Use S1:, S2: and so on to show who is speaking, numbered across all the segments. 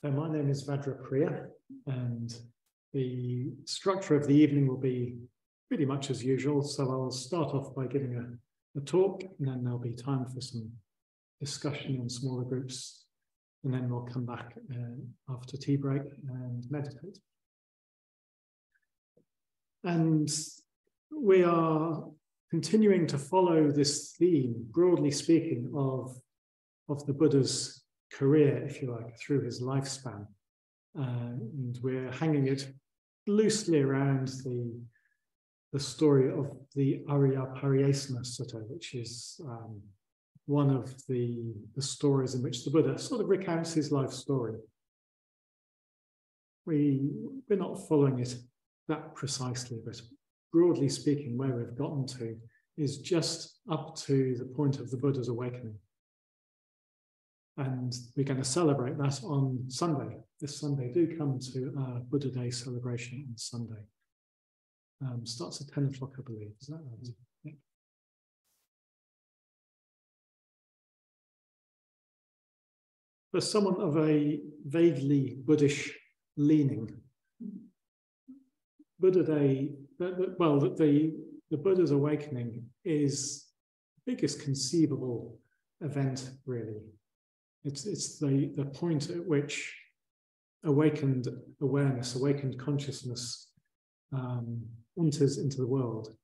S1: So my name is Vajrapriya, and the structure of the evening will be pretty much as usual. So I'll start off by giving a talk, and then there'll be time for some discussion in smaller groups, and then we'll come back after tea break and meditate. And we are continuing to follow this theme, broadly speaking, of the Buddha's career, if you like, through his lifespan. And we're hanging it loosely around the story of the Arya Pariyesana Sutta, which is one of the stories in which the Buddha sort of recounts his life story. We're not following it that precisely, but broadly speaking, where we've gotten to is just up to the point of the Buddha's awakening. And we're going to celebrate that on Sunday. This Sunday, do come to our Buddha Day celebration on Sunday. Starts at 10 o'clock, I believe. Is that right? Yeah. For someone of a vaguely Buddhist leaning, Buddha Day, the Buddha's awakening is the biggest conceivable event, really. It's the point at which awakened awareness, awakened consciousness enters into the world.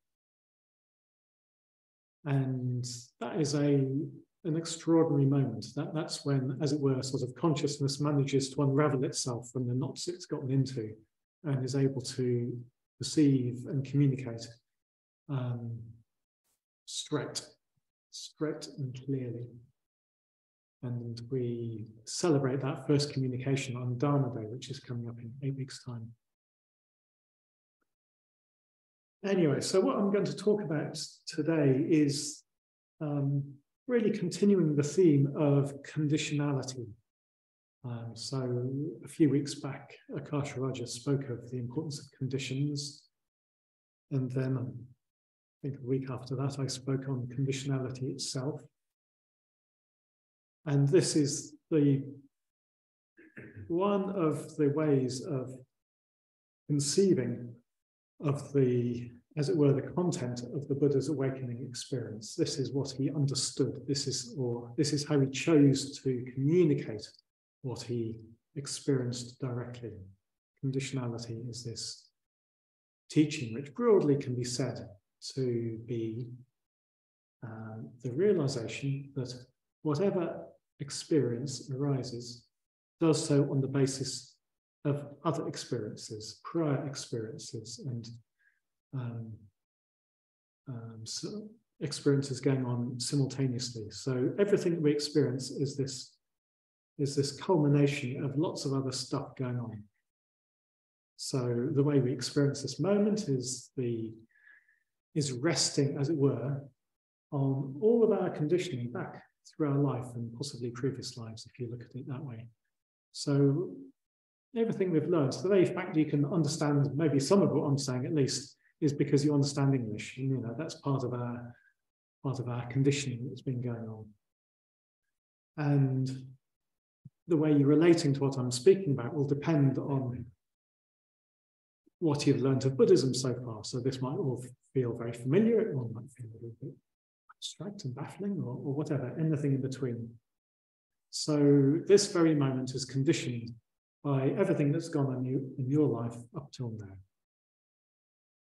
S1: And that is an extraordinary moment. That's when, as it were, sort of consciousness manages to unravel itself from the knots it's gotten into and is able to perceive and communicate straight and clearly. And we celebrate that first communication on Dharma Day, which is coming up in 8 weeks' time. Anyway, so what I'm going to talk about today is really continuing the theme of conditionality. So a few weeks back, Akasha Raja spoke of the importance of conditions. And then I think a week after that, I spoke on conditionality itself. And this is one of the ways of conceiving of as it were, the content of the Buddha's awakening experience. This is what he understood. This is how he chose to communicate what he experienced directly. Conditionality is this teaching which broadly can be said to be the realization that whatever experience arises does so on the basis of other experiences, prior experiences, and so experiences going on simultaneously. So everything that we experience is this culmination of lots of other stuff going on. So the way we experience this moment is resting, as it were, on all of our conditioning back through our life and possibly previous lives, if you look at it that way. So everything we've learned, so the very fact you can understand, maybe some of what I'm saying at least, is because you understand English. And, that's part of our conditioning that's been going on. And the way you're relating to what I'm speaking about will depend on what you've learned of Buddhism so far. So this might all feel very familiar, it might feel a little bit abstract and baffling, or whatever, anything in between. So this very moment is conditioned by everything that's gone on in your life up till now.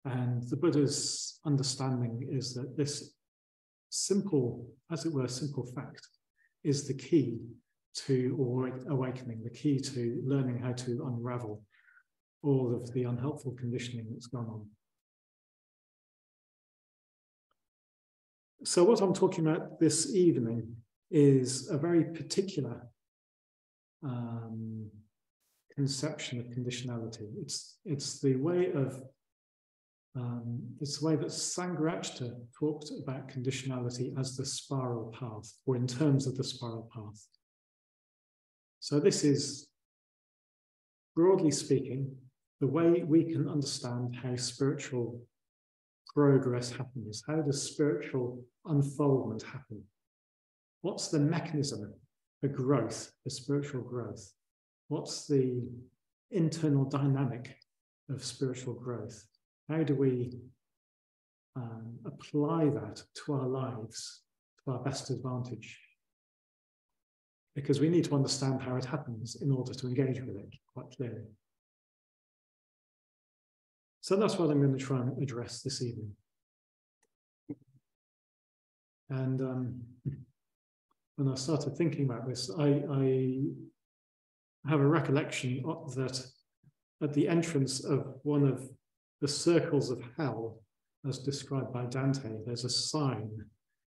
S1: And the Buddha's understanding is that this simple, as it were, simple fact is the key to awakening, the key to learning how to unravel all of the unhelpful conditioning that's gone on. So what I'm talking about this evening is a very particular conception of conditionality. It's the way that Sangharakshita talked about conditionality as the spiral path, or in terms of the spiral path. So this is, broadly speaking, the way we can understand how spiritual progress happens. How does spiritual unfoldment happen? What's the mechanism for growth, for spiritual growth? What's the internal dynamic of spiritual growth? How do we apply that to our lives to our best advantage? Because we need to understand how it happens in order to engage with it quite clearly. So that's what I'm going to try and address this evening. And when I started thinking about this, I have a recollection that at the entrance of one of the circles of hell, as described by Dante, there's a sign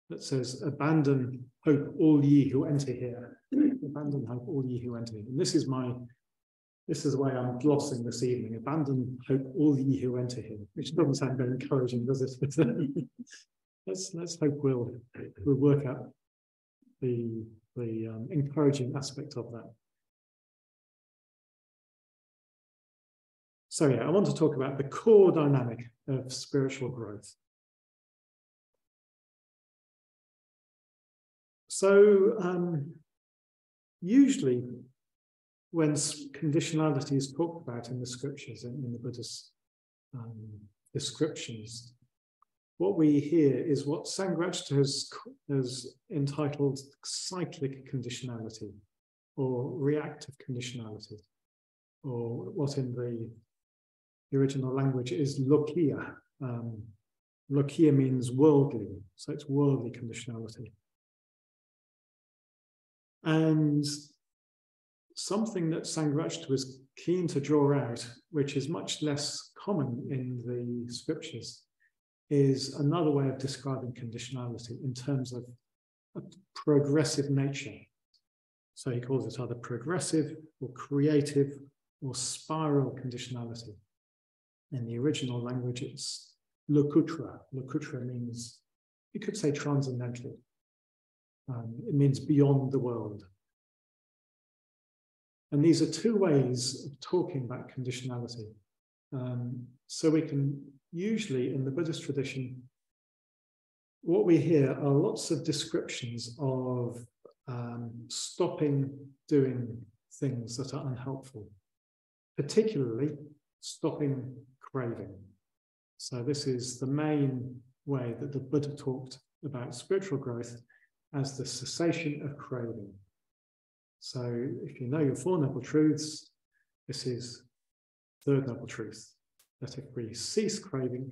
S1: that says, "Abandon hope, all ye who enter here." Abandon hope, all ye who enter here. And this is the way I'm glossing this evening. Abandon hope, all ye who enter here, which doesn't sound very encouraging, does it? Let's hope we'll work out the encouraging aspect of that. So yeah, I want to talk about the core dynamic of spiritual growth. So usually when conditionality is talked about in the scriptures, in the Buddhist descriptions, what we hear is what Sangharakshita has entitled cyclic conditionality or reactive conditionality, or what in the original language is lokiya. Lokiya means worldly, so it's worldly conditionality. And something that Sangharakshita was keen to draw out, which is much less common in the scriptures, is another way of describing conditionality in terms of a progressive nature. So he calls it either progressive or creative or spiral conditionality. In the original language, it's lokutra. Lokutra means, you could say transcendental. It means beyond the world. And these are two ways of talking about conditionality. So we can usually, in the Buddhist tradition, what we hear are lots of descriptions of stopping doing things that are unhelpful, particularly stopping craving. So this is the main way that the Buddha talked about spiritual growth, as the cessation of craving. So if you know your Four Noble Truths, this is third noble truth, that if we cease craving,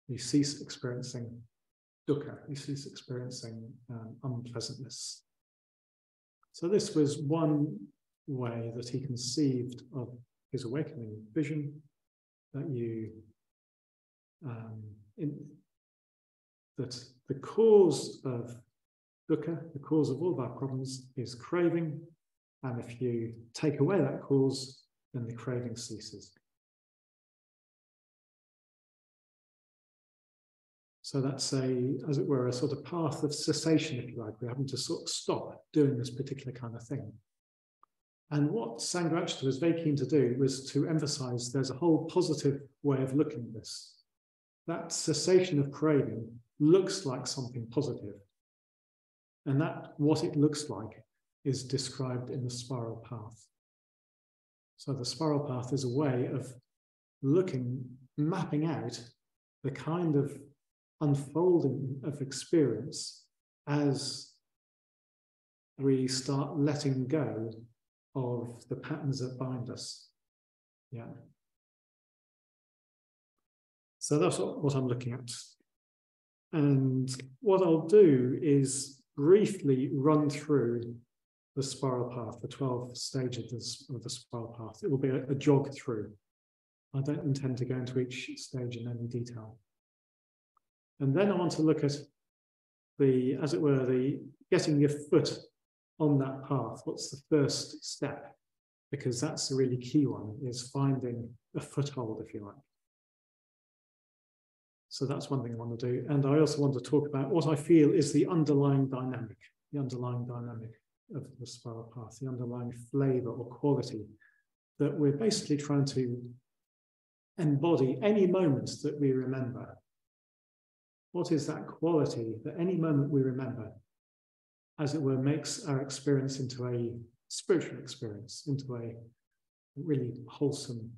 S1: we cease experiencing dukkha, we cease experiencing unpleasantness. So this was one way that he conceived of his awakening vision, that that the cause of dukkha, the cause of all of our problems, is craving, and if you take away that cause, then the craving ceases. So that's as it were, a sort of path of cessation, if you like. We're having to sort of stop doing this particular kind of thing. And what Sangharakshita was very keen to do was to emphasize there's a whole positive way of looking at this. That cessation of craving looks like something positive. And that, what it looks like, is described in the spiral path. So the spiral path is a way of mapping out the kind of unfolding of experience as we start letting go of the patterns that bind us. Yeah. So that's what I'm looking at. And what I'll do is briefly run through the spiral path, the 12 stages of the spiral path. It will be a jog through. I don't intend to go into each stage in any detail. And then I want to look at the, as it were, the getting your foot on that path. What's the first step? Because that's the really key one, is finding a foothold, if you like. So that's one thing I want to do. And I also want to talk about what I feel is the underlying dynamic of the spiral path, the underlying flavor or quality that we're basically trying to embody any moment that we remember. What is that quality that any moment we remember, as it were, makes our experience into a spiritual experience, into a really wholesome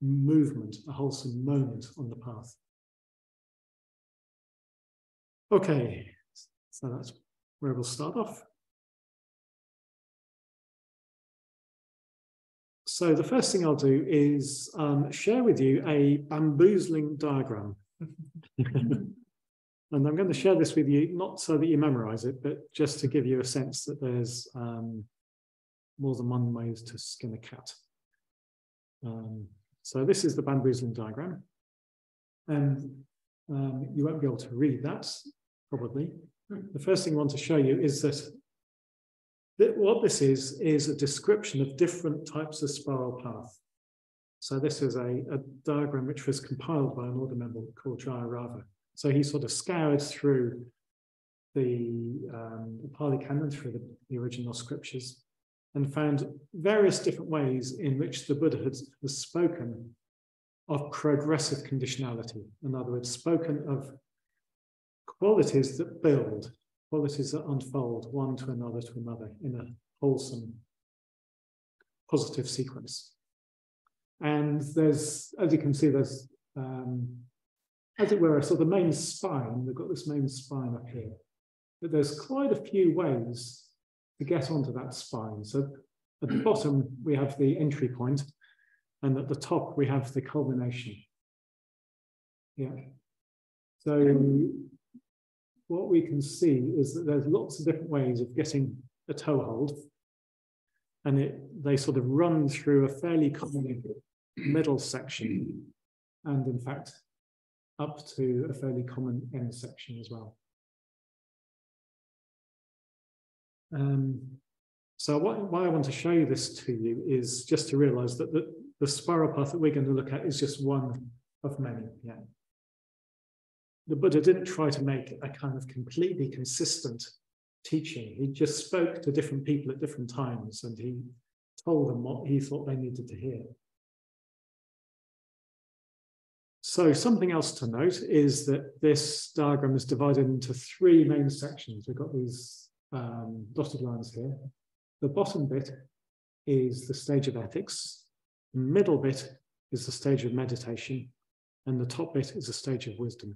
S1: movement, a wholesome moment on the path. Okay, so that's where we'll start off. So the first thing I'll do is share with you a bamboozling diagram. And I'm going to share this with you, not so that you memorize it, but just to give you a sense that there's more than one way to skin a cat. So this is the bamboozling diagram. And you won't be able to read that, probably. The first thing I want to show you is that what this is a description of different types of spiral path. So this is a diagram which was compiled by an order member called Vajrapriya. So he sort of scoured through the Pali Canon, through the original scriptures, and found various different ways in which the Buddha has spoken of progressive conditionality. In other words, spoken of qualities that build, qualities that unfold one to another in a wholesome, positive sequence. And there's, as you can see, there's, as it were, a sort of main spine. We've got this main spine up here. But there's quite a few ways to get onto that spine. So at the bottom, we have the entry point, and at the top, we have the culmination. Yeah. So what we can see is that there's lots of different ways of getting a toehold, and they sort of run through a fairly common middle section, and in fact, up to a fairly common end section as well. So why I want to show you this to you is just to realize that the spiral path that we're going to look at is just one of many. Yeah. The Buddha didn't try to make a kind of completely consistent teaching. He just spoke to different people at different times, and he told them what he thought they needed to hear. So something else to note is that this diagram is divided into three main sections. We've got these dotted lines here. The bottom bit is the stage of ethics. The middle bit is the stage of meditation. And the top bit is the stage of wisdom.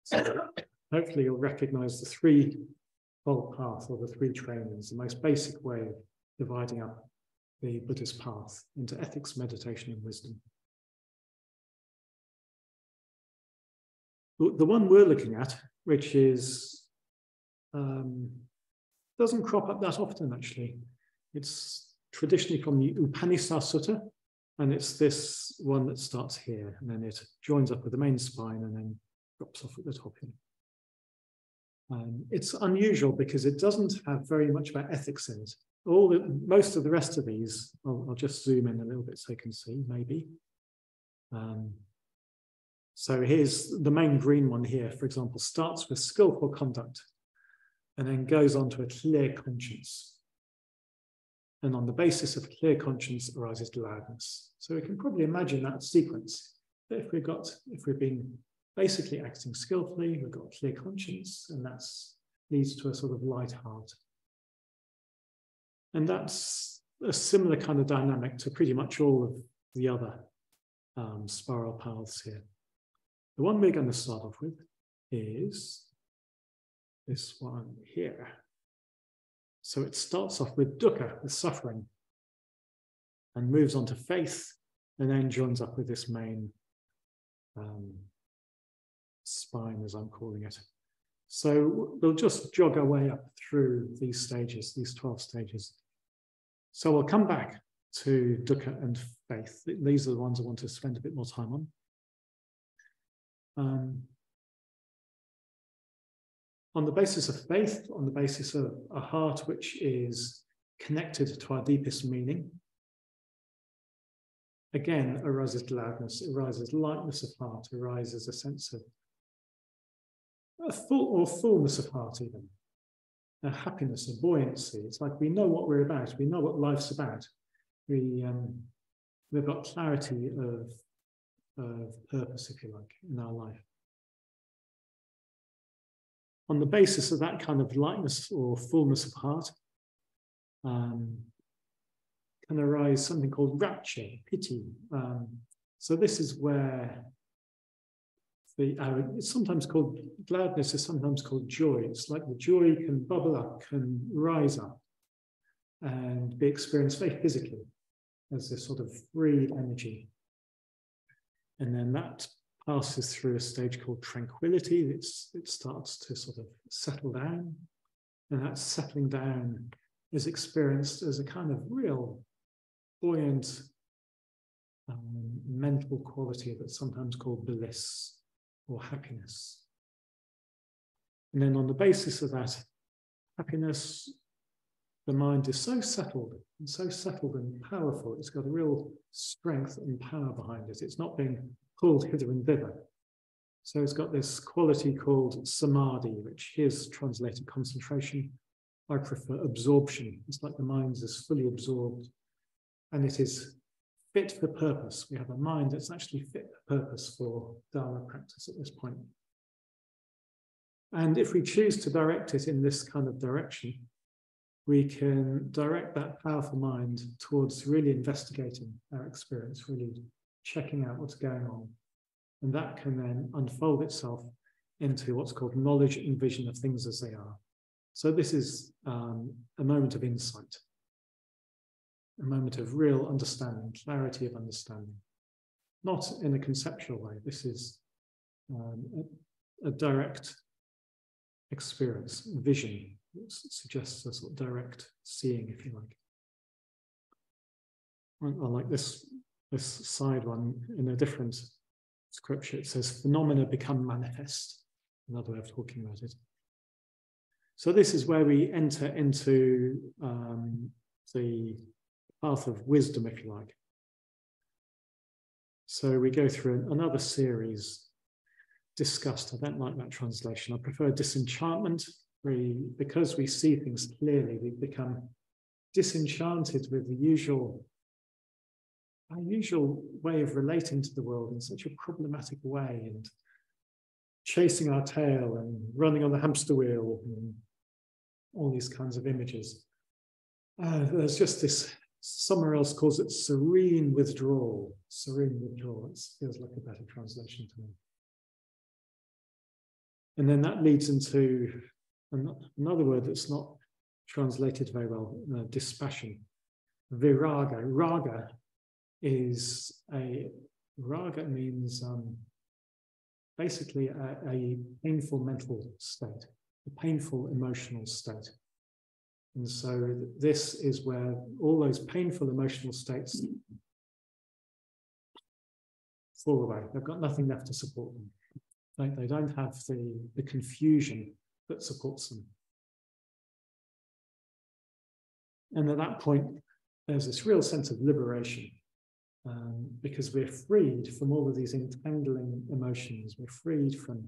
S1: So hopefully you'll recognize the three-fold path, or the three trainings, the most basic way of dividing up the Buddha's path into ethics, meditation, and wisdom. The one we're looking at, which is doesn't crop up that often, actually. It's traditionally from the Upanishad Sutta, and it's this one that starts here, and then it joins up with the main spine and then drops off at the top here. It's unusual because it doesn't have very much about ethics in it. Most of the rest of these, I'll just zoom in a little bit so you can see, maybe. So here's the main green one here, for example, starts with skillful conduct and then goes on to a clear conscience. And on the basis of clear conscience arises gladness. So we can probably imagine that sequence. That if we've been basically acting skillfully, we've got a clear conscience, and that leads to a sort of light heart. And that's a similar kind of dynamic to pretty much all of the other spiral paths here. The one we're going to start off with is this one here. So it starts off with dukkha, with suffering, and moves on to faith, and then joins up with this main spine, as I'm calling it. So we'll just jog our way up through these stages, these 12 stages. So we'll come back to dukkha and faith. These are the ones I want to spend a bit more time on. On the basis of faith, on the basis of a heart which is connected to our deepest meaning, again arises gladness, arises lightness of heart, arises a sense of fullness of heart, even a happiness, a buoyancy. It's like we know what we're about, we know what life's about. We've got clarity of purpose, if you like, in our life. On the basis of that kind of lightness or fullness of heart, can arise something called rapture, piti. So this is where it's sometimes called gladness, is sometimes called joy. It's like the joy can bubble up, can rise up and be experienced very physically as this sort of freed energy. And then that passes through a stage called tranquility. It starts to sort of settle down. And that settling down is experienced as a kind of real buoyant mental quality that's sometimes called bliss or happiness. And then on the basis of that happiness, the mind is so settled and powerful. It's got a real strength and power behind it. It's not being pulled hither and thither. So it's got this quality called samadhi, which is translated concentration. I prefer absorption. It's like the mind is fully absorbed and it is fit for purpose. We have a mind that's actually fit for purpose for Dharma practice at this point. And if we choose to direct it in this kind of direction, we can direct that powerful mind towards really investigating our experience, really checking out what's going on. And that can then unfold itself into what's called knowledge and vision of things as they are. So this is a moment of insight, a moment of real understanding, clarity of understanding. Not in a conceptual way. This is a direct experience, vision. It suggests a sort of direct seeing, if you like. I like this side one in a different scripture. It says, phenomena become manifest. Another way of talking about it. So this is where we enter into the path of wisdom, if you like. So we go through another series discussed. I don't like that translation. I prefer disenchantment. Because we see things clearly, we become disenchanted with our usual way of relating to the world in such a problematic way, and chasing our tail and running on the hamster wheel and all these kinds of images. There's just this, somewhere else calls it serene withdrawal. Serene withdrawal, it feels like a better translation to me. And then that leads into another word that's not translated very well, dispassion. Viraga. Raga means basically a painful mental state, a painful emotional state. And so this is where all those painful emotional states fall away. They've got nothing left to support them. They don't have the confusion that supports them. And at that point, there's this real sense of liberation, because we're freed from all of these entangling emotions. We're freed from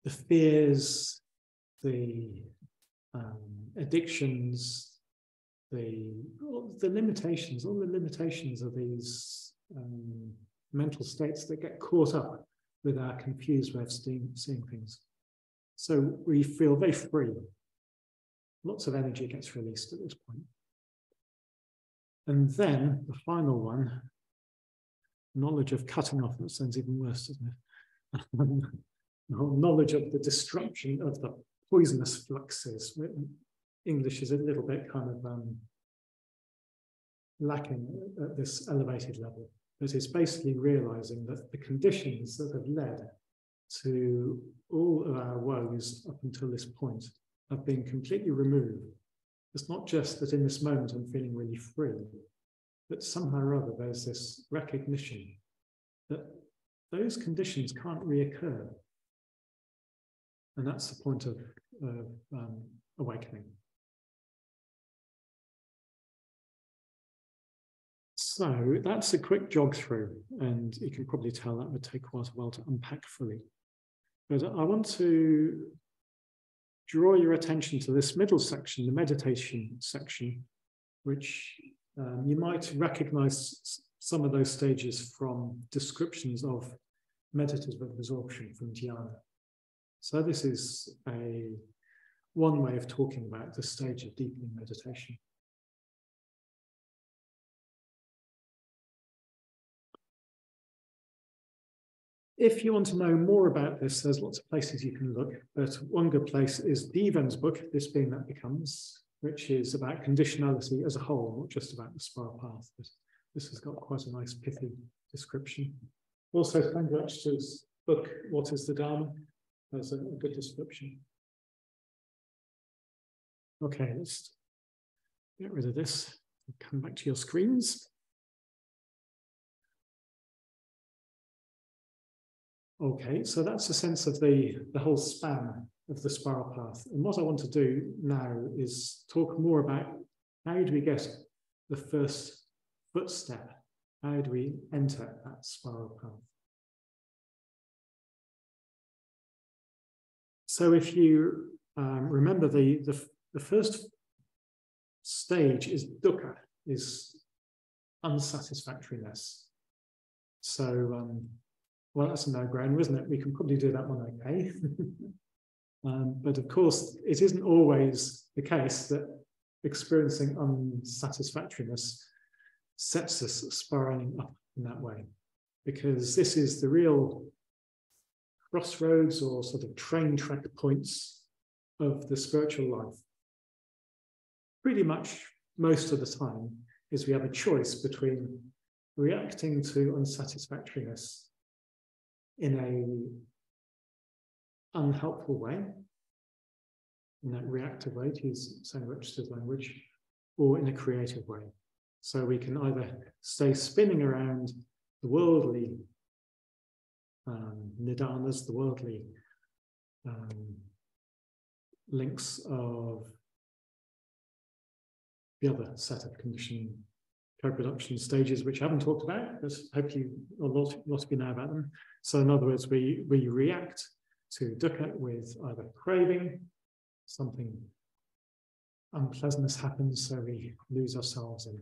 S1: the fears, the addictions, all the limitations of these mental states that get caught up with our confused way of seeing things. So we feel very free. Lots of energy gets released at this point. And then the final one, knowledge of cutting off. That sounds even worse, doesn't it? Knowledge of the destruction of the poisonous fluxes. English is a little bit kind of lacking at this elevated level. But it's basically realizing that the conditions that have led to all of our woes up until this point have been completely removed. It's not just that in this moment I'm feeling really free, but somehow or other there's this recognition that those conditions can't reoccur. And that's the point of awakening. So that's a quick jog through, and you can probably tell that would take quite a while to unpack fully. But I want to draw your attention to this middle section, the meditation section, which you might recognize some of those stages from descriptions of meditative absorption from dhyana. So this is one way of talking about the stage of deepening meditation. If you want to know more about this, there's lots of places you can look, but one good place is Devan's book, This Being That Becomes, which is about conditionality as a whole, not just about the spiral path. But this has got quite a nice pithy description. Also, Sangrach's book, What is the Dharma? Has a good description. Okay, let's get rid of this. Come back to your screens. Okay, so that's a sense of the whole span of the spiral path. And what I want to do now is talk more about how do we get the first footstep? How do we enter that spiral path? So if you remember, the first stage is dukkha, is unsatisfactoriness. So, well, that's a no-brainer, isn't it? We can probably do that one okay. But of course, it isn't always the case that experiencing unsatisfactoriness sets us spiraling up in that way, because this is the real crossroads or sort of train track points of the spiritual life. Pretty much most of the time is we have a choice between reacting to unsatisfactoriness in an unhelpful way, in that reactive way, to use Sangrach's language, or in a creative way. So we can either stay spinning around the worldly nidanas, the worldly links of the other set of conditioning co-production stages, which I haven't talked about, but hopefully a lot of you know about them. So in other words, we react to dukkha with either craving, something unpleasantness happens, so we lose ourselves in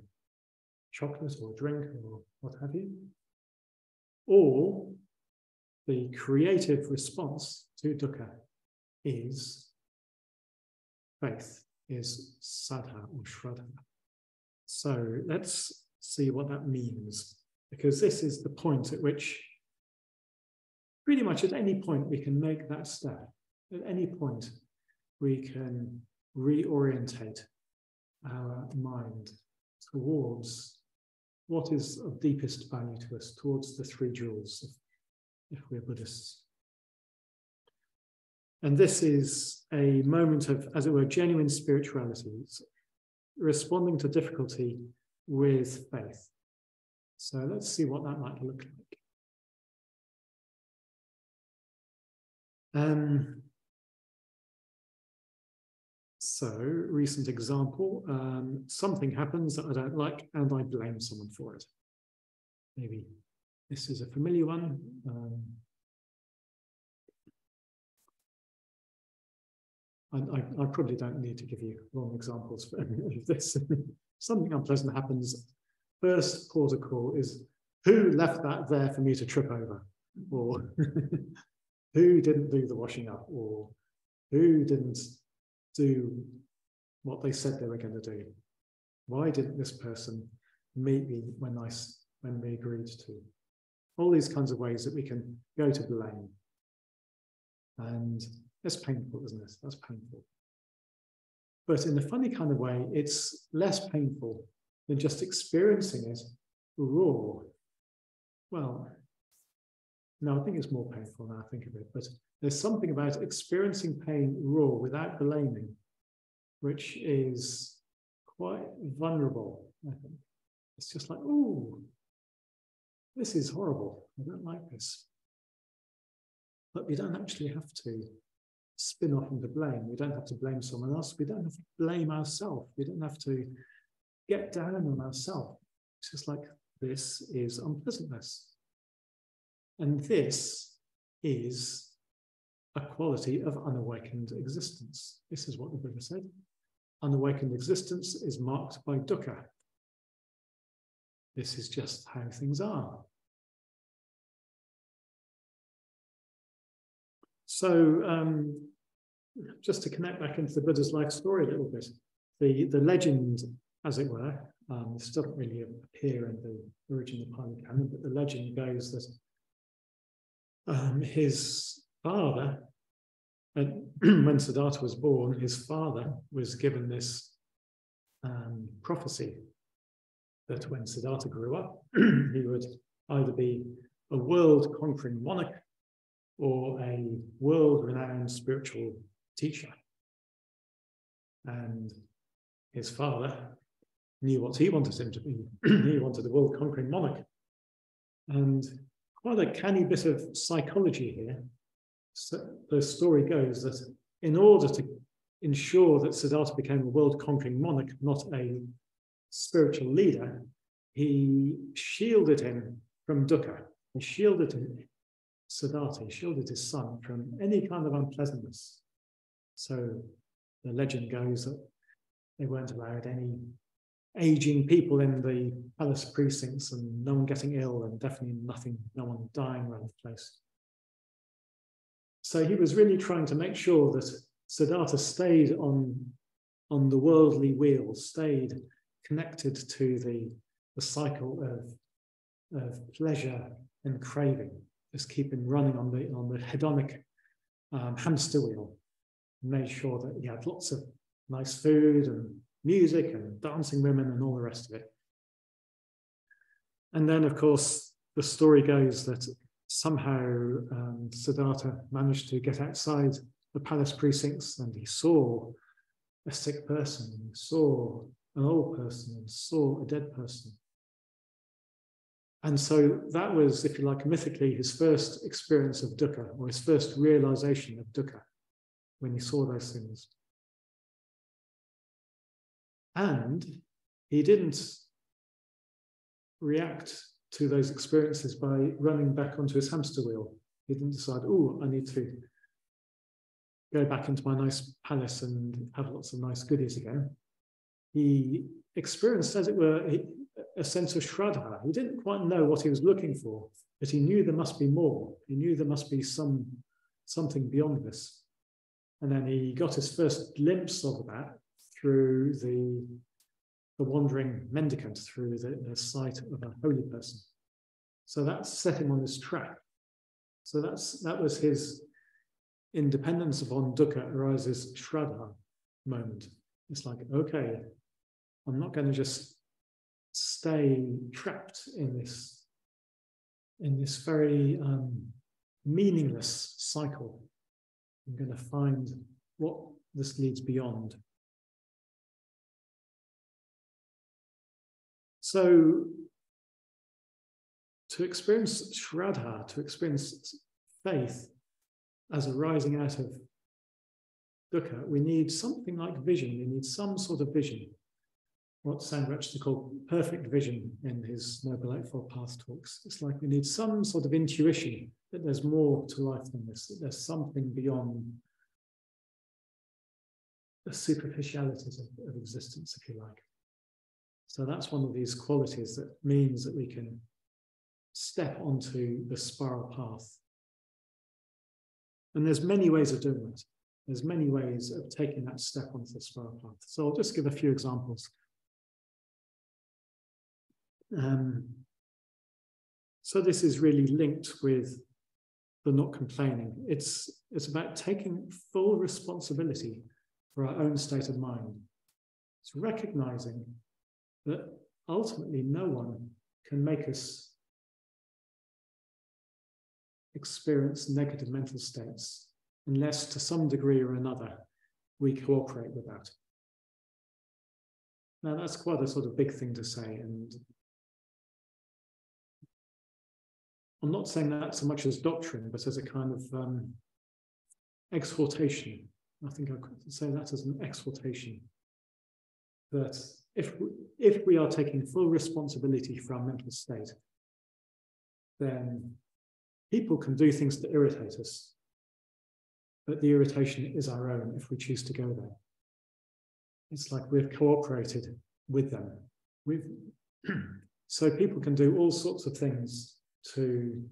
S1: chocolate or drink or what have you. Or the creative response to dukkha is faith, is saddha or shraddha. So let's see what that means, because this is the point at which pretty much at any point we can make that step. At any point we can reorientate our mind towards what is of deepest value to us, towards the three jewels, if we're Buddhists. And this is a moment of, as it were, genuine spirituality, responding to difficulty with faith. So let's see what that might look like. So, recent example, something happens that I don't like and I blame someone for it. Maybe this is a familiar one. I probably don't need to give you long examples for any of this. Something unpleasant happens. First port of call is, who left that there for me to trip over? Or who didn't do the washing up? Or who didn't do what they said they were going to do? Why didn't this person meet me when we agreed to? All these kinds of ways that we can go to blame. And that's painful, isn't it? That's painful. But in a funny kind of way, it's less painful than just experiencing it raw. Well, no, I think it's more painful now I think of it, but there's something about experiencing pain raw without blaming, which is quite vulnerable, I think. It's just like, oh, this is horrible. I don't like this. But we don't actually have to spin off into blame. We don't have to blame someone else. We don't have to blame ourselves. We don't have to get down on ourselves. It's just like, this is unpleasantness. And this is a quality of unawakened existence. This is what the Buddha said. Unawakened existence is marked by dukkha. This is just how things are. So, just to connect back into the Buddha's life story a little bit, the legend, as it were, this doesn't really appear in the original Pali Canon, but the legend goes that his father, when Siddhartha was born, his father was given this prophecy that when Siddhartha grew up, he would either be a world-conquering monarch or a world-renowned spiritual teacher. And his father knew what he wanted him to be. He wanted a world-conquering monarch. And quite a canny bit of psychology here. So the story goes that in order to ensure that Siddhartha became a world-conquering monarch, not a spiritual leader, he shielded him from dukkha. He shielded Siddhartha, he shielded his son from any kind of unpleasantness. So the legend goes that they weren't allowed any aging people in the palace precincts and no one getting ill and definitely no one dying around the place. So he was really trying to make sure that Siddhartha stayed on the worldly wheel, stayed connected to the cycle of pleasure and craving, just keep him running on the hedonic hamster wheel, and made sure that he had lots of nice food and music and dancing women and all the rest of it. And then, of course, the story goes that somehow Siddhartha managed to get outside the palace precincts and he saw a sick person, he saw an old person, and saw a dead person. And so that was, if you like, mythically his first experience of dukkha, or his first realization of dukkha, when he saw those things. And he didn't react to those experiences by running back onto his hamster wheel. He didn't decide, oh, I need to go back into my nice palace and have lots of nice goodies again. He experienced, as it were, a sense of shraddha. He didn't quite know what he was looking for, but he knew there must be more. He knew there must be something beyond this. And then he got his first glimpse of that through the wandering mendicant, through the sight of a holy person. So that set him on this track. So that was his independence upon dukkha arises shraddha moment. It's like, okay, I'm not going to just stay trapped in this very meaningless cycle. I'm going to find what this leads beyond. So to experience shraddha, to experience faith as arising out of dukkha, we need something like vision. We need some sort of vision. What Sangha called perfect vision in his Noble Eightfold Path talks. It's like we need some sort of intuition that there's more to life than this, that there's something beyond the superficialities of existence, if you like. So that's one of these qualities that means that we can step onto the spiral path. And there's many ways of doing that. There's many ways of taking that step onto the spiral path. So I'll just give a few examples. So this is really linked with the not complaining. It's about taking full responsibility for our own state of mind. It's recognizing that ultimately no one can make us experience negative mental states unless to some degree or another we cooperate with that. Now that's quite a sort of big thing to say, and I'm not saying that so much as doctrine, but as a kind of exhortation. I think I could say that as an exhortation, that if we are taking full responsibility for our mental state, then people can do things to irritate us, but the irritation is our own if we choose to go there. It's like we've cooperated with them. So people can do all sorts of things to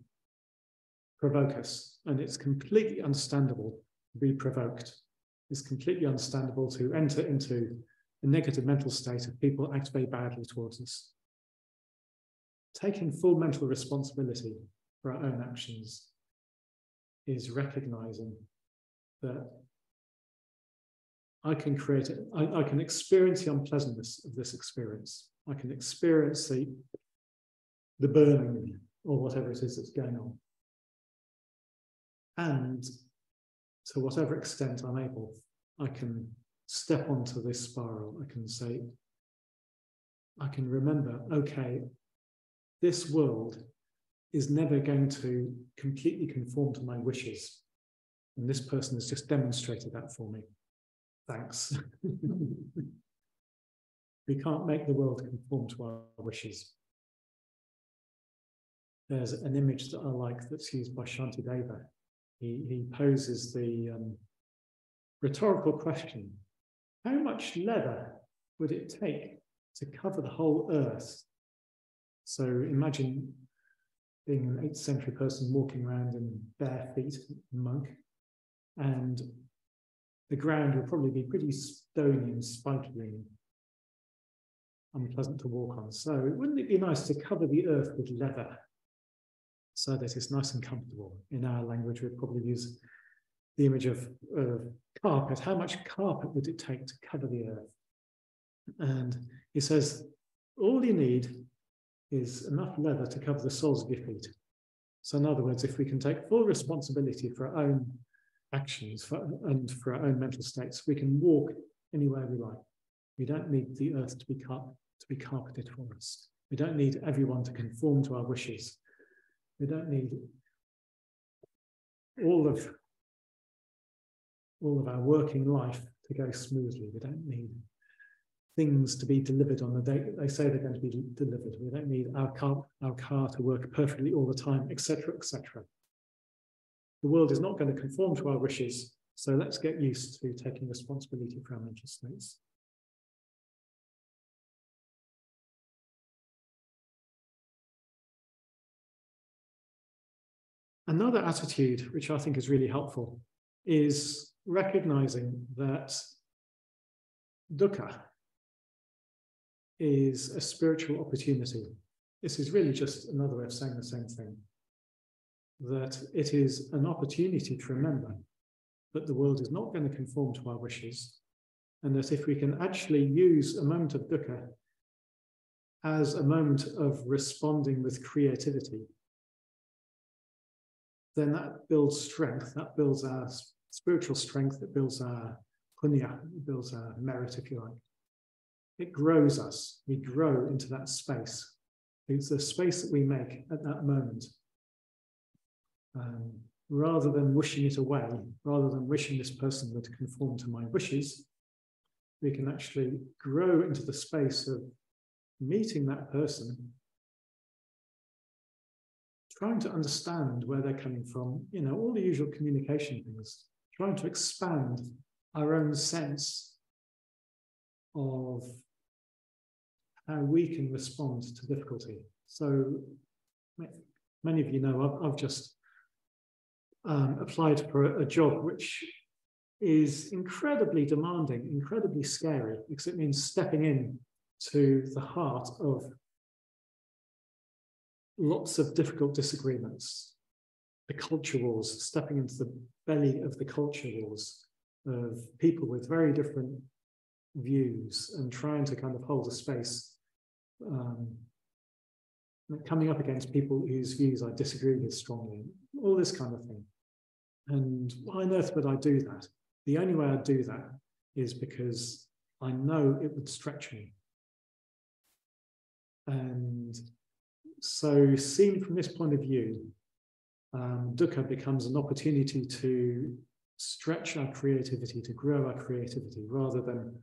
S1: provoke us, and it's completely understandable to be provoked. It's completely understandable to enter into a negative mental state if people act very badly towards us. Taking full mental responsibility for our own actions is recognizing that I can create it. I can experience the unpleasantness of this experience. I can experience the burning or whatever it is that's going on. And to whatever extent I'm able, I can step onto this spiral. I can say, I can remember, okay, this world is never going to completely conform to my wishes. And this person has just demonstrated that for me. Thanks. We can't make the world conform to our wishes. There's an image that I like that's used by Shantideva. He poses the rhetorical question, how much leather would it take to cover the whole earth? So imagine being an 8th century person walking around in bare feet, monk, and the ground would probably be pretty stony and spiky and unpleasant to walk on. So wouldn't it be nice to cover the earth with leather so that it's nice and comfortable? In our language, we'd probably use the image of carpet. How much carpet would it take to cover the earth? And he says, all you need is enough leather to cover the soles of your feet. So in other words, if we can take full responsibility for our own actions and for our own mental states, we can walk anywhere we like. We don't need the earth to be carpeted for us. We don't need everyone to conform to our wishes. We don't need all of our working life to go smoothly. We don't need things to be delivered on the day that they say they're going to be delivered. We don't need our car to work perfectly all the time, etc., etc. The world is not going to conform to our wishes, so let's get used to taking responsibility for our mental states. Another attitude, which I think is really helpful, is recognizing that dukkha is a spiritual opportunity. This is really just another way of saying the same thing. That it is an opportunity to remember that the world is not going to conform to our wishes, and that if we can actually use a moment of dukkha as a moment of responding with creativity, then that builds strength, that builds our spiritual strength, it builds our punya, it builds our merit, if you like. It grows us, we grow into that space. It's the space that we make at that moment. Rather than wishing it away, rather than wishing this person would conform to my wishes, we can actually grow into the space of meeting that person, trying to understand where they're coming from, you know, all the usual communication things, trying to expand our own sense of how we can respond to difficulty. So many of you know I've just applied for a job which is incredibly demanding, incredibly scary, because it means stepping in to the heart of lots of difficult disagreements, the culture wars, stepping into the belly of the culture wars of people with very different views and trying to kind of hold a space, coming up against people whose views I disagree with strongly, all this kind of thing. And why on earth would I do that? The only way I'd do that is because I know it would stretch me. And so seen from this point of view, dukkha becomes an opportunity to stretch our creativity, to grow our creativity, rather than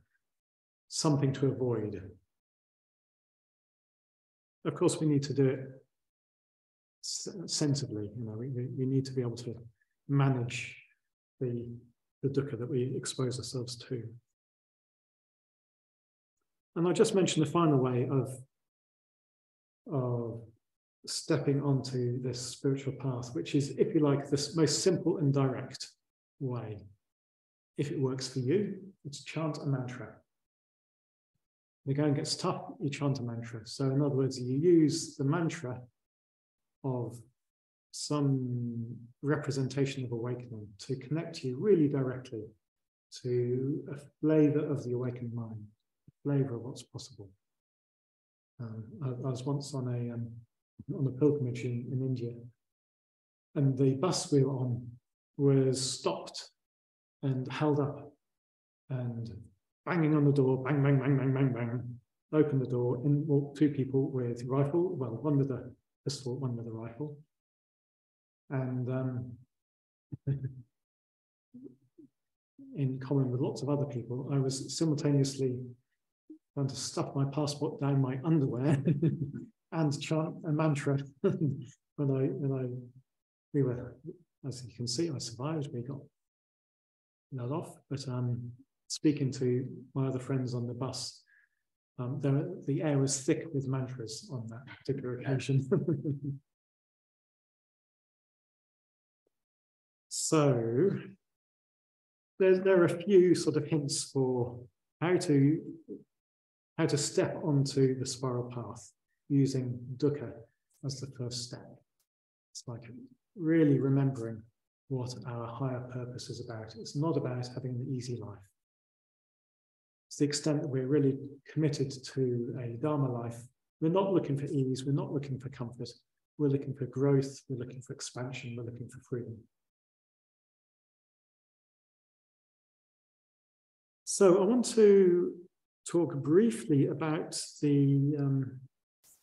S1: something to avoid. Of course, we need to do it sensibly. You know, we need to be able to manage the dukkha that we expose ourselves to. And I just mentioned the final way of stepping onto this spiritual path, which is, if you like, this most simple and direct way. If it works for you, it's chant a mantra. The going gets tough, you chant a mantra. So in other words, you use the mantra of some representation of awakening to connect you really directly to a flavor of the awakened mind, a flavor of what's possible. I was once on a pilgrimage in India, and the bus we were on was stopped and held up, and banging on the door, bang, bang, bang, bang, bang, bang. Open the door, in walked two people with rifle, well, one with a pistol, one with a rifle. And in common with lots of other people, I was simultaneously trying to stuff my passport down my underwear and chant a mantra. We were, as you can see, I survived. We got let off, but speaking to my other friends on the bus, the air was thick with mantras on that particular occasion. So there are a few sort of hints for how to step onto the spiral path using dukkha as the first step. It's like really remembering what our higher purpose is about. It's not about having an easy life. To the extent that we're really committed to a Dharma life, we're not looking for ease, we're not looking for comfort, we're looking for growth, we're looking for expansion, we're looking for freedom. So I want to talk briefly about the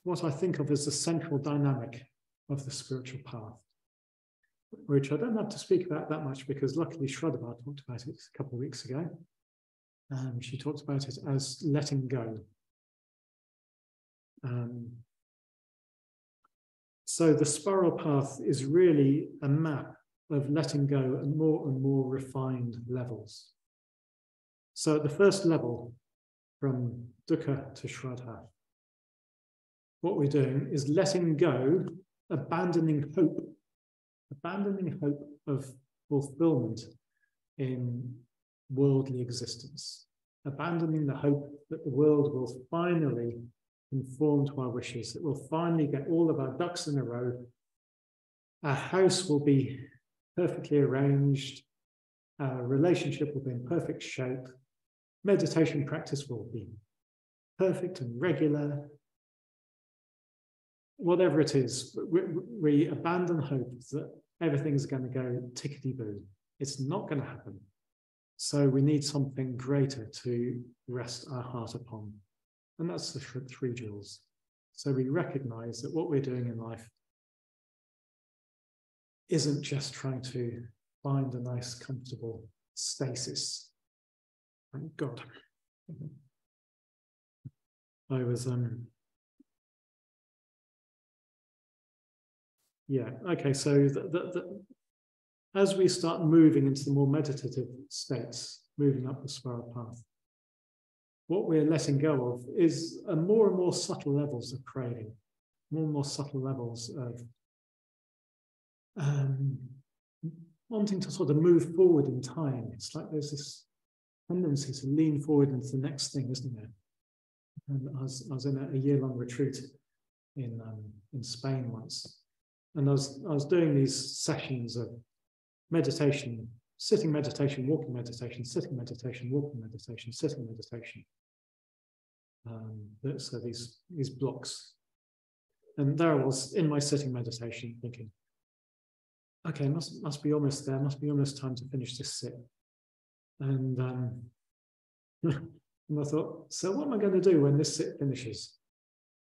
S1: what I think of as the central dynamic of the spiritual path, which I don't have to speak about that much because luckily Shraddha talked about it a couple of weeks ago. She talked about it as letting go. So the spiral path is really a map of letting go at more and more refined levels. So at the first level, from dukkha to shraddha, what we're doing is letting go, abandoning hope of fulfillment in worldly existence, abandoning the hope that the world will finally conform to our wishes, that we'll finally get all of our ducks in a row, our house will be perfectly arranged, our relationship will be in perfect shape, meditation practice will be perfect and regular, whatever it is. We abandon hope that everything's going to go tickety-boo. It's not going to happen. So we need something greater to rest our heart upon. And that's the three jewels. So we recognize that what we're doing in life isn't just trying to find a nice, comfortable stasis. Thank God. I was, yeah, okay, so as we start moving into the more meditative states, moving up the spiral path, what we're letting go of is more and more subtle levels of craving, more and more subtle levels of wanting to sort of move forward in time. It's like there's this tendency to lean forward into the next thing, isn't there? And I was in a year-long retreat in Spain once, and I was doing these sessions of meditation, sitting meditation, walking meditation, sitting meditation, walking meditation, sitting meditation. So these blocks, and there I was in my sitting meditation, thinking, okay, must be almost there, must be almost time to finish this sit. And I thought, so what am I going to do when this sit finishes?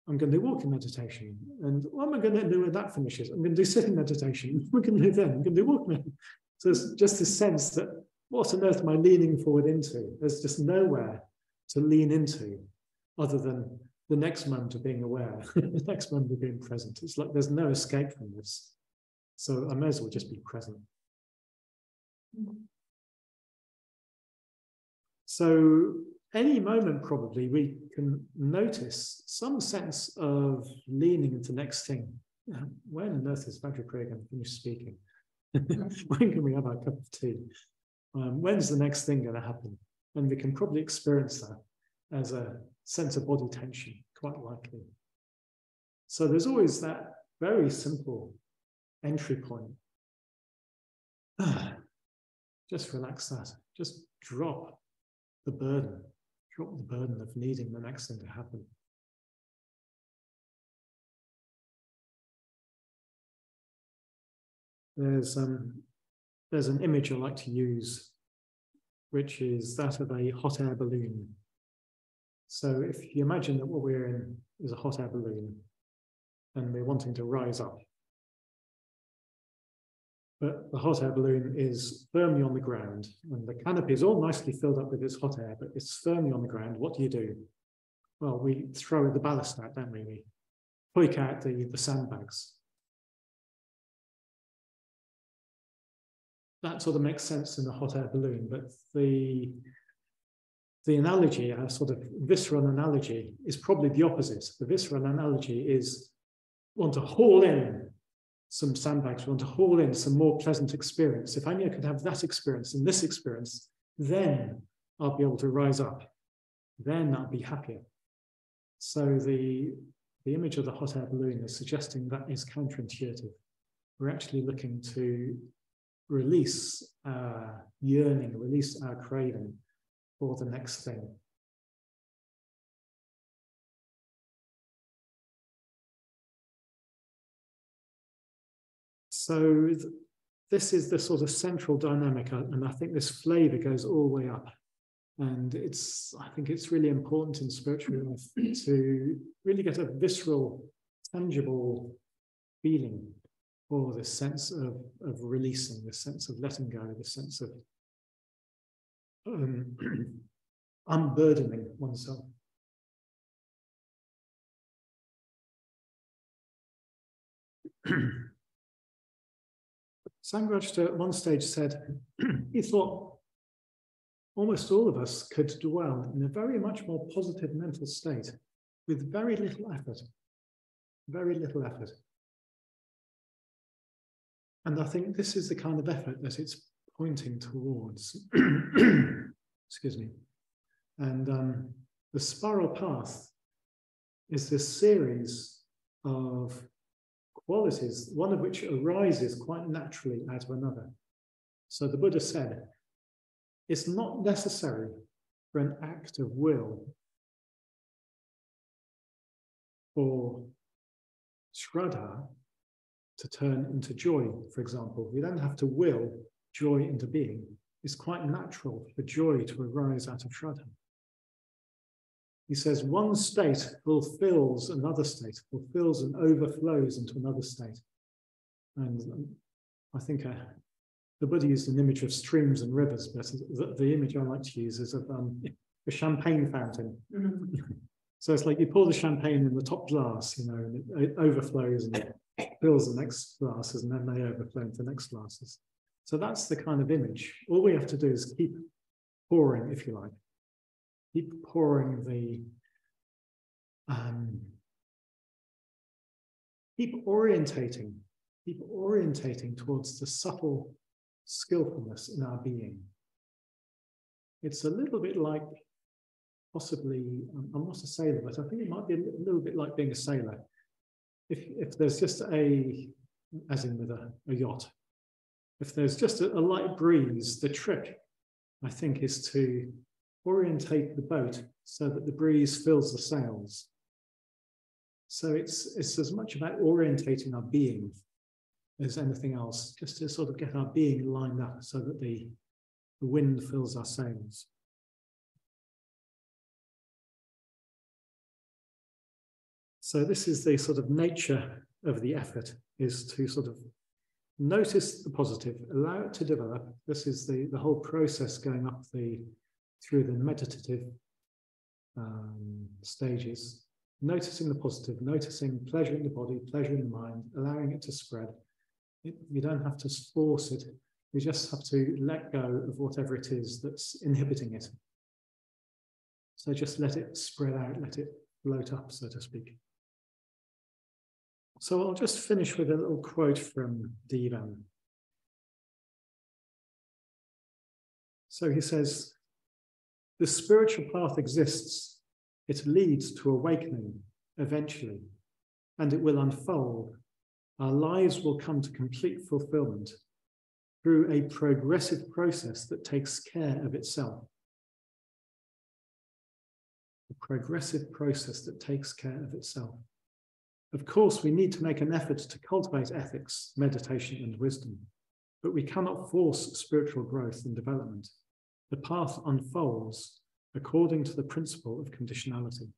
S1: I'm going to do walking meditation. And what am I going to do when that finishes? I'm going to do sitting meditation. What am I going to do then? I'm going to do walking meditation. So it's just this sense that what on earth am I leaning forward into? There's just nowhere to lean into other than the next moment of being aware, the next moment of being present. It's like there's no escape from this. So I may as well just be present. So any moment probably we can notice some sense of leaning into the next thing. When on earth is Vajrapriya going to finish speaking? When can we have our cup of tea? When's the next thing going to happen? And we can probably experience that as a sense of body tension, quite likely. So there's always that very simple entry point. Just relax that. Just drop the burden. Drop the burden of needing the next thing to happen. There's an image I like to use, which is that of a hot air balloon. So if you imagine that what we're in is a hot air balloon and we're wanting to rise up, but the hot air balloon is firmly on the ground and the canopy is all nicely filled up with this hot air, but it's firmly on the ground. What do? Well, we throw the ballast out, don't we? We poke out the sandbags. That sort of makes sense in the hot air balloon, but the analogy, our sort of visceral analogy, is probably the opposite. The visceral analogy is want to haul in some sandbags, we want to haul in some more pleasant experience. If only I could have that experience and this experience, then I'll be able to rise up. Then I'll be happier. So the image of the hot air balloon is suggesting that is counterintuitive. We're actually looking to release our yearning, release our craving for the next thing. So this is the sort of central dynamic, and I think this flavor goes all the way up. And I think it's really important in spiritual life to really get a visceral, tangible feeling for this sense of releasing, this sense of letting go, this sense of unburdening oneself. Sangharajta at one stage said he thought almost all of us could dwell in a very much more positive mental state with very little effort. Very little effort. And I think this is the kind of effort that it's pointing towards. Excuse me. And the spiral path is this series of qualities, one of which arises quite naturally out of another. So the Buddha said, it's not necessary for an act of will for Shraddha to turn into joy, for example. We don't have to will joy into being. It's quite natural for joy to arise out of Shraddha. He says one state fulfills another state, fulfills and overflows into another state. And I think the Buddha used an image of streams and rivers, but the image I like to use is of a champagne fountain. Mm-hmm. So it's like you pour the champagne in the top glass, and it overflows and it fills the next glasses, and then they overflow into the next glasses. So that's the kind of image. All we have to do is keep pouring, if you like. Keep pouring keep orientating towards the subtle skillfulness in our being. It's a little bit like, possibly, I'm not a sailor, but I think it might be a little bit like being a sailor. If there's just as in with a yacht, if there's just a light breeze, the trick, I think, is to orientate the boat so that the breeze fills the sails. So it's as much about orientating our being as anything else, just to sort of get our being lined up so that the wind fills our sails. So this is the sort of nature of the effort, is to sort of notice the positive, allow it to develop. This is the whole process going up through the meditative stages, noticing the positive, noticing pleasure in the body, pleasure in the mind, allowing it to spread. You don't have to force it. You just have to let go of whatever it is that's inhibiting it. So just let it spread out, let it float up, so to speak. So I'll just finish with a little quote from Divan. So he says, the spiritual path exists. It leads to awakening eventually, and it will unfold Our lives will come to complete fulfillment through a progressive process that takes care of itself. A progressive process that takes care of itself. Of course, we need to make an effort to cultivate ethics, meditation, and wisdom, but we cannot force spiritual growth and development. The path unfolds according to the principle of conditionality.